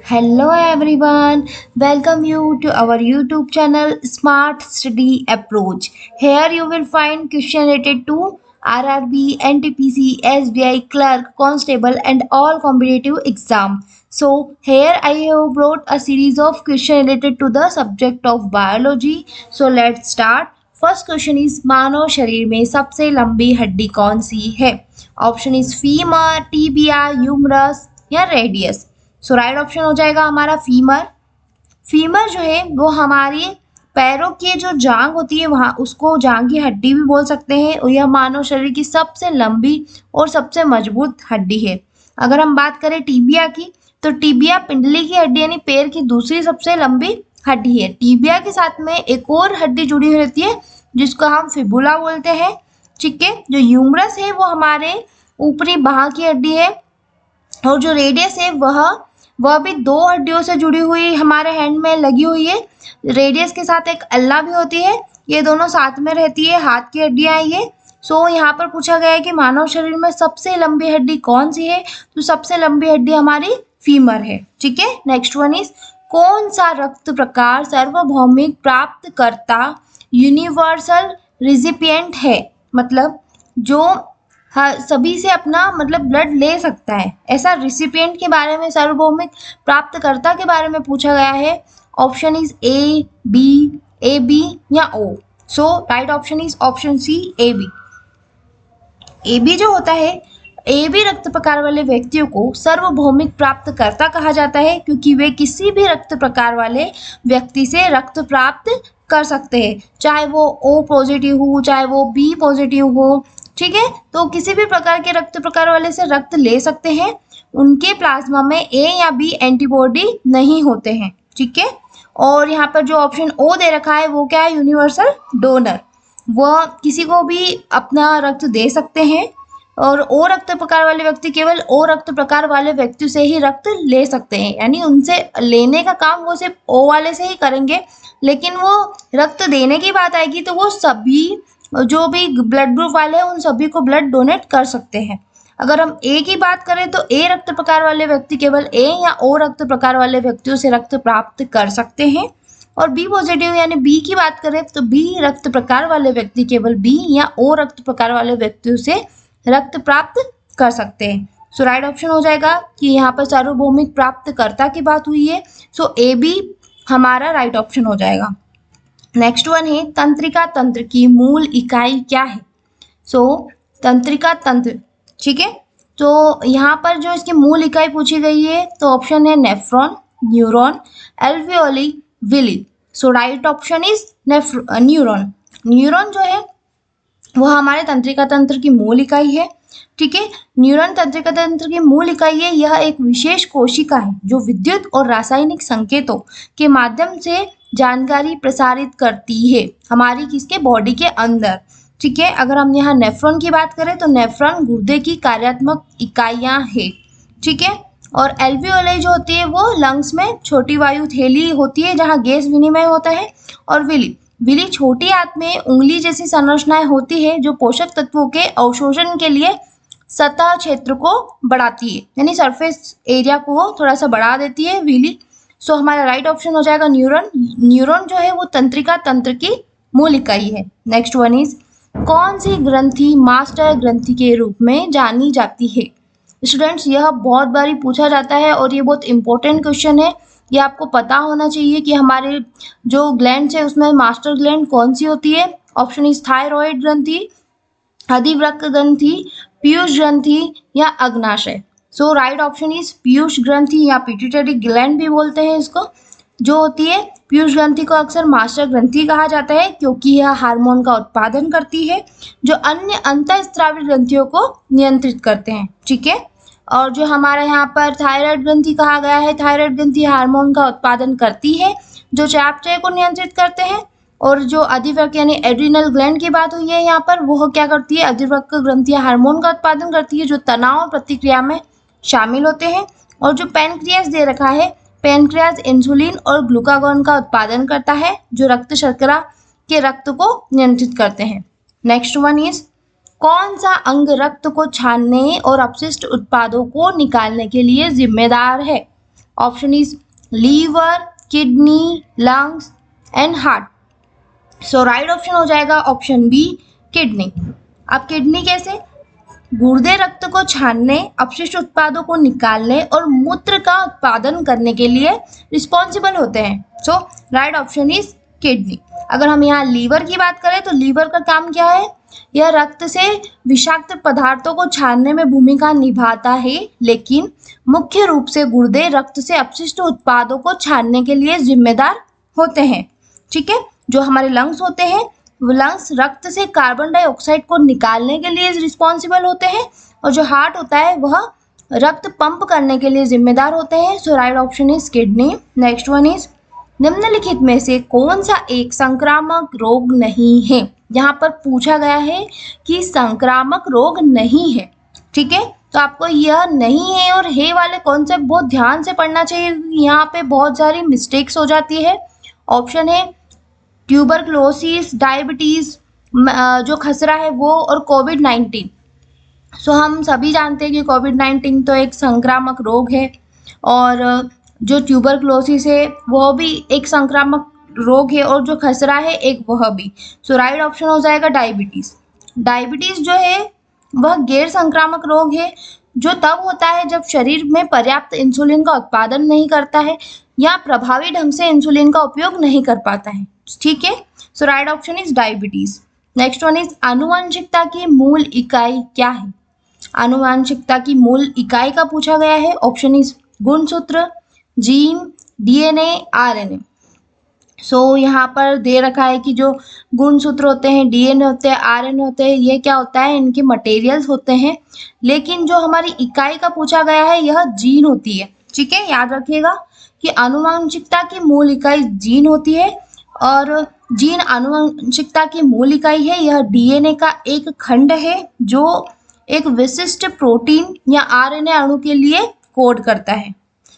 Hello everyone, welcome you to our YouTube channel Smart Study Approach. Here you will find question related to RRB, NTPC, SBI, Clerk, Constable and all competitive exam. So here I have brought a series of questions related to the subject of biology. So let's start. First question is मानव शरीर में सबसे लंबी हड्डी कौन सी है? Option is femur, tibia, humerus या रेडियस. सो राइट ऑप्शन हो जाएगा हमारा फीमर. फीमर जो है वो हमारी पैरों की जो जांग होती है वहाँ उसको जांग की हड्डी भी बोल सकते हैं और यह मानव शरीर की सबसे लंबी और सबसे मजबूत हड्डी है. अगर हम बात करें टीबिया की तो टीबिया पिंडली की हड्डी यानी पैर की दूसरी सबसे लंबी हड्डी है. टीबिया के साथ में एक और हड्डी जुड़ी हुई रहती है जिसको हम फिबुला बोलते हैं. ठीक है. जो ह्यूमरस है वो हमारे ऊपरी बाह की हड्डी है और जो रेडियस है वह भी दो हड्डियों से जुड़ी हुई हमारे हैंड में लगी हुई है. रेडियस के साथ एक अल्ला भी होती है. ये दोनों साथ में रहती है. हाथ की हड्डियां हैं ये. सो यहाँ पर पूछा गया है कि मानव शरीर में सबसे लंबी हड्डी कौन सी है? तो सबसे लंबी हड्डी हमारी फीमर है. ठीक है. नेक्स्ट वन इज कौन सा रक्त प्रकार सार्वभौमिक प्राप्तकर्ता यूनिवर्सल रिसिपिएंट है? मतलब जो सभी से अपना मतलब ब्लड ले सकता है ऐसा रिसिपिएंट के बारे में, सार्वभौमिक प्राप्तकर्ता के बारे में पूछा गया है. ऑप्शन इज ए बी या O. So right option is option C A B जो होता है ए बी रक्त प्रकार वाले व्यक्तियों को सार्वभौमिक प्राप्तकर्ता कहा जाता है क्योंकि वे किसी भी रक्त प्रकार वाले व्यक्ति से रक्त प्राप्त कर सकते हैं, चाहे वो ओ पॉजिटिव हो चाहे वो बी पॉजिटिव हो. ठीक है. तो किसी भी प्रकार के रक्त प्रकार वाले से रक्त ले सकते हैं. उनके प्लाज्मा में ए या बी एंटीबॉडी नहीं होते हैं. ठीक है. और यहाँ पर जो ऑप्शन ओ दे रखा है वो क्या है? Universal donor. वह किसी को भी अपना रक्त दे सकते हैं और ओ रक्त प्रकार वाले व्यक्ति केवल ओ रक्त प्रकार वाले व्यक्ति से ही रक्त ले सकते हैं, यानी उनसे लेने का काम वो सिर्फ ओ वाले से ही करेंगे. लेकिन वो रक्त देने की बात आएगी तो वो सभी जो भी ब्लड ग्रुप वाले हैं उन सभी को ब्लड डोनेट कर सकते हैं. अगर हम ए की बात करें तो ए रक्त प्रकार वाले व्यक्ति केवल ए या ओ रक्त प्रकार वाले व्यक्तियों से रक्त प्राप्त कर सकते हैं. और बी पॉजिटिव यानी बी की बात करें तो बी रक्त प्रकार वाले व्यक्ति केवल बी या ओ रक्त प्रकार वाले व्यक्तियों से रक्त प्राप्त कर सकते हैं. सो राइट ऑप्शन हो जाएगा कि यहाँ पर सार्वभौमिक प्राप्तकर्ता की बात हुई है. सो ए बी हमारा राइट ऑप्शन हो जाएगा. नेक्स्ट वन है तंत्रिका तंत्र की मूल इकाई क्या है? सो तंत्रिका तंत्र. ठीक है. तो यहाँ पर जो इसकी मूल इकाई पूछी गई है तो ऑप्शन है nephron, neuron, alveoli, villi. So right option is neuron. Neuron जो है वह हमारे तंत्रिका तंत्र की मूल इकाई है. ठीक है. न्यूरॉन तंत्रिका तंत्र की मूल इकाई है. यह एक विशेष कोशिका है जो विद्युत और रासायनिक संकेतों के माध्यम से जानकारी प्रसारित करती है हमारी किसके बॉडी के अंदर. ठीक है. अगर हम यहाँ नेफ्रॉन की बात करें तो नेफ्रॉन गुर्दे की कार्यात्मक इकाइयाँ है. ठीक है. और एल्वियोलाई जो होती है वो लंग्स में छोटी वायु थैली होती है जहाँ गैस विनिमय होता है. और विली छोटी आंत में उंगली जैसी संरचनाएं होती है जो पोषक तत्वों के अवशोषण के लिए सतह क्षेत्र को बढ़ाती है, यानी सरफेस एरिया को थोड़ा सा बढ़ा देती है विली. सो हमारा राइट ऑप्शन हो जाएगा न्यूरॉन. न्यूरॉन जो है वो तंत्रिका तंत्र की मूल इकाई है. नेक्स्ट वन इज कौन सी ग्रंथि मास्टर ग्रंथि के रूप में जानी जाती है? स्टूडेंट्स यह बहुत बारी पूछा जाता है और ये बहुत इंपॉर्टेंट क्वेश्चन है. ये आपको पता होना चाहिए कि हमारे जो ग्लैंड है उसमें मास्टर ग्लैंड कौन सी होती है. ऑप्शन इज थायराइड ग्रंथि, अधिवृक्क ग्रंथि, पीयूष ग्रंथि या अग्नाशय. सो राइट ऑप्शन इज पीयूष ग्रंथि या पिट्यूटरी ग्लैंड भी बोलते हैं इसको. जो होती है पीयूष ग्रंथि को अक्सर मास्टर ग्रंथि कहा जाता है क्योंकि यह हार्मोन का उत्पादन करती है जो अन्य अंतःस्रावी ग्रंथियों को नियंत्रित करते हैं. ठीक है. और जो हमारा यहाँ पर थायराइड ग्रंथि कहा गया है, थायराइड ग्रंथि हार्मोन का उत्पादन करती है जो चयापचय को नियंत्रित करते हैं. और जो अधिवृक्क यानी एड्रिनल ग्लैंड की बात हुई है यहाँ पर, वो क्या करती है? अधिवृक्क ग्रंथि हार्मोन का उत्पादन करती है जो तनाव प्रतिक्रिया में शामिल होते हैं. और जो पैनक्रियास दे रखा है, पैनक्रियास इंसुलिन और ग्लूकागॉन का उत्पादन करता है जो रक्त शर्करा के रक्त को नियंत्रित करते हैं. नेक्स्ट वन इज कौन सा अंग रक्त को छानने और अपशिष्ट उत्पादों को निकालने के लिए जिम्मेदार है? Option is liver, kidney, lungs and heart. So right option हो जाएगा ऑप्शन बी, किडनी। अब किडनी कैसे? गुर्दे रक्त को छानने, अपशिष्ट उत्पादों को निकालने और मूत्र का उत्पादन करने के लिए रिस्पॉन्सिबल होते हैं। So right option is kidney. अगर हम यहाँ लीवर की बात करें तो लीवर का काम क्या है? यह रक्त से विषाक्त पदार्थों को छानने में भूमिका निभाता है, लेकिन मुख्य रूप से गुर्दे रक्त से अपशिष्ट उत्पादों को छानने के लिए जिम्मेदार होते हैं। ठीक है, जो हमारे लंग्स होते हैं वो लंग्स रक्त से कार्बन डाइऑक्साइड को निकालने के लिए रिस्पॉन्सिबल होते हैं, और जो हार्ट होता है वह रक्त पंप करने के लिए जिम्मेदार होते हैं। So right option is kidney. Next one is निम्नलिखित में से कौन सा एक संक्रामक रोग नहीं है? यहाँ पर पूछा गया है कि संक्रामक रोग नहीं है। ठीक है, तो आपको यह नहीं है और है वाले कॉन्सेप्ट बहुत ध्यान से पढ़ना चाहिए, यहाँ पे बहुत सारी मिस्टेक्स हो जाती है। ऑप्शन है ट्यूबरक्लोसिस, डायबिटीज, जो खसरा है वो, और कोविड-19। सो हम सभी जानते हैं कि कोविड-19 तो एक संक्रामक रोग है, और जो ट्यूबरक्लोसिस है वह भी एक संक्रामक रोग है, और जो खसरा है एक वह भी। सो राइट ऑप्शन हो जाएगा डायबिटीज। डायबिटीज जो है वह गैर संक्रामक रोग है, जो तब होता है जब शरीर में पर्याप्त इंसुलिन का उत्पादन नहीं करता है या प्रभावी ढंग से इंसुलिन का उपयोग नहीं कर पाता है। ठीक है, so right option is diabetes. Next one is आनुवंशिकता की मूल इकाई क्या है? आनुवंशिकता की मूल इकाई का पूछा गया है। ऑप्शन इज गुणसूत्र, जीन, डीएनए, आरएनए। सो यहाँ पर दे रखा है कि जो गुणसूत्र होते हैं, डीएनए होते हैं, आरएनए होते हैं, ये क्या होता है? इनके मटेरियल्स होते हैं, लेकिन जो हमारी इकाई का पूछा गया है यह जीन होती है। ठीक है, याद रखिएगा कि आनुवंशिकता की मूल इकाई जीन होती है, और जीन आनुवंशिकता की मूल इकाई है। यह डीएनए का एक खंड है जो एक विशिष्ट प्रोटीन या आरएनए अणु के लिए कोड करता है।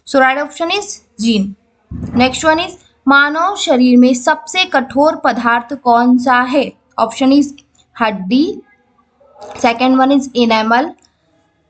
So right option is gene. Next one is मानव शरीर में सबसे कठोर पदार्थ कौन सा है? ऑप्शन इज हड्डी, second one is enamel,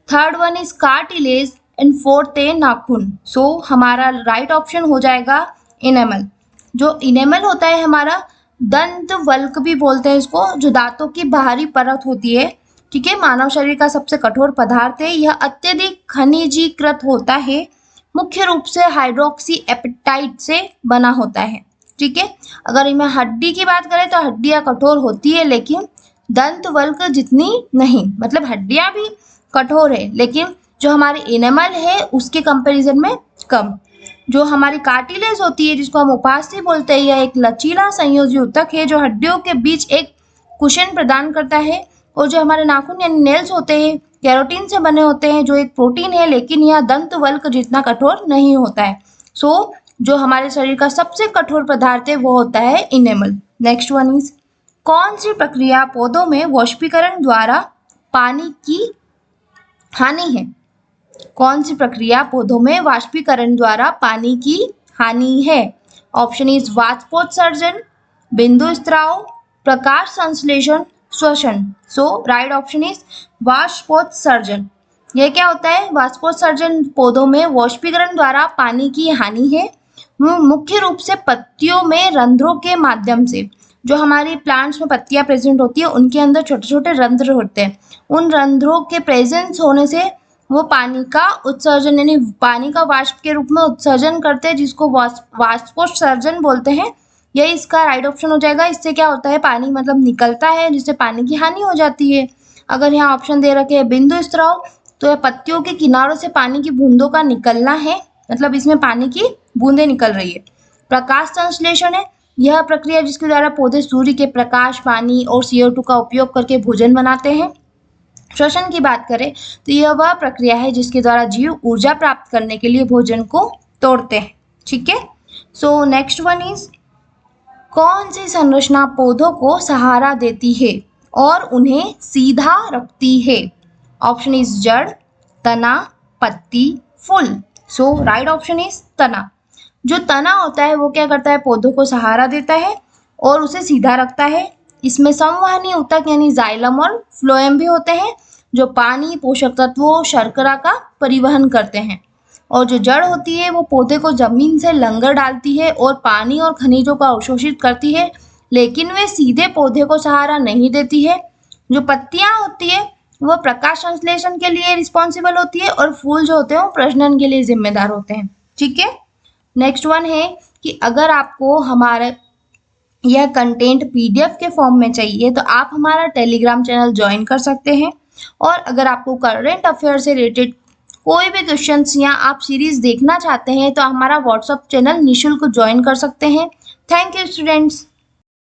third one is cartilage and fourth है नाखून। सो हमारा राइट ऑप्शन हो जाएगा इनेमल। जो इनेमल होता है हमारा, दंत वल्क भी बोलते हैं इसको, जो दांतों की बाहरी परत होती है। ठीक है, मानव शरीर का सबसे कठोर पदार्थ है। यह अत्यधिक खनिजीकृत होता है, मुख्य रूप से हाइड्रोक्सी एपेटाइट से बना होता है। ठीक है, अगर इनमें हड्डी की बात करें तो हड्डियां कठोर होती है, लेकिन दंत वल्क जितनी नहीं, मतलब हड्डियां भी कठोर है लेकिन जो हमारी इनेमल है उसके कंपैरिजन में कम। जो हमारी कार्टिलेज होती है, जिसको हम उपास्थि बोलते हैं, यह एक लचीला संयोजी ऊतक है जो हड्डियों के बीच एक कुशन प्रदान करता है। और जो हमारे नाखून यानी नेल्स होते हैं, केरोटीन से बने होते हैं, जो एक प्रोटीन है, लेकिन यह दंत वल्क जितना कठोर नहीं होता है। सो जो हमारे शरीर का सबसे कठोर पदार्थ है वो होता है इनेमल। नेक्स्ट वन इज कौन सी प्रक्रिया पौधों में वाष्पीकरण द्वारा पानी की हानि है? कौन सी प्रक्रिया पौधों में वाष्पीकरण द्वारा पानी की हानि है? ऑप्शन इज वाष्पोत्सर्जन, बिंदु स्त्राव, प्रकाश संश्लेषण, श्वसन। सो राइट ऑप्शन इज वाष्पोत्सर्जन। यह क्या होता है? वाष्पोत्सर्जन पौधों में वाष्पीकरण द्वारा पानी की हानि है, मुख्य रूप से पत्तियों में रंध्रों के माध्यम से। जो हमारी प्लांट्स में पत्तियां प्रेजेंट होती है उनके अंदर छोटे छोटे रंध्र होते हैं, उन रंध्रों के प्रेजेंस होने से वो पानी का उत्सर्जन यानी पानी का वाष्प के रूप में उत्सर्जन करते हैं, जिसको वाष्पोत्सर्जन बोलते हैं। यही इसका राइट ऑप्शन हो जाएगा। इससे क्या होता है? पानी मतलब निकलता है, जिससे पानी की हानि हो जाती है। अगर यहाँ ऑप्शन दे रखे हैं बिंदु स्त्राव, तो यह पत्तियों के किनारों से पानी की बूंदों का निकलना है, मतलब इसमें पानी की बूंदें निकल रही है। प्रकाश संश्लेषण है यह प्रक्रिया जिसके द्वारा पौधे सूर्य के प्रकाश, पानी और CO2 का उपयोग करके भोजन बनाते हैं। श्वसन की बात करें तो यह वह प्रक्रिया है जिसके द्वारा जीव ऊर्जा प्राप्त करने के लिए भोजन को तोड़ते हैं। ठीक है, सो नेक्स्ट वन इज कौन सी संरचना पौधों को सहारा देती है और उन्हें सीधा रखती है? ऑप्शन इज जड़, तना, पत्ती, फूल। सो राइट ऑप्शन इज तना। जो तना होता है वो क्या करता है? पौधों को सहारा देता है और उसे सीधा रखता है। इसमें संवहनी ऊतक यानी जाइलम और फ्लोएम भी होते हैं, जो पानी, पोषक तत्वों, शर्करा का परिवहन करते हैं। और जो जड़ होती है वो पौधे को जमीन से लंगर डालती है और पानी और खनिजों को अवशोषित करती है, लेकिन वे सीधे पौधे को सहारा नहीं देती है। जो पत्तियां होती है वो प्रकाश संश्लेषण के लिए रिस्पॉन्सिबल होती है और फूल जो होते हैं वो प्रजनन के लिए जिम्मेदार होते हैं। ठीक है। नेक्स्ट वन है कि अगर आपको हमारे यह कंटेंट पीडीएफ के फॉर्म में चाहिए तो आप हमारा टेलीग्राम चैनल ज्वाइन कर सकते हैं। और अगर आपको करंट अफेयर से रिलेटेड कोई भी क्वेश्चंस या आप सीरीज देखना चाहते हैं तो हमारा व्हाट्सएप चैनल निशुल्क ज्वाइन कर सकते हैं। Thank you students.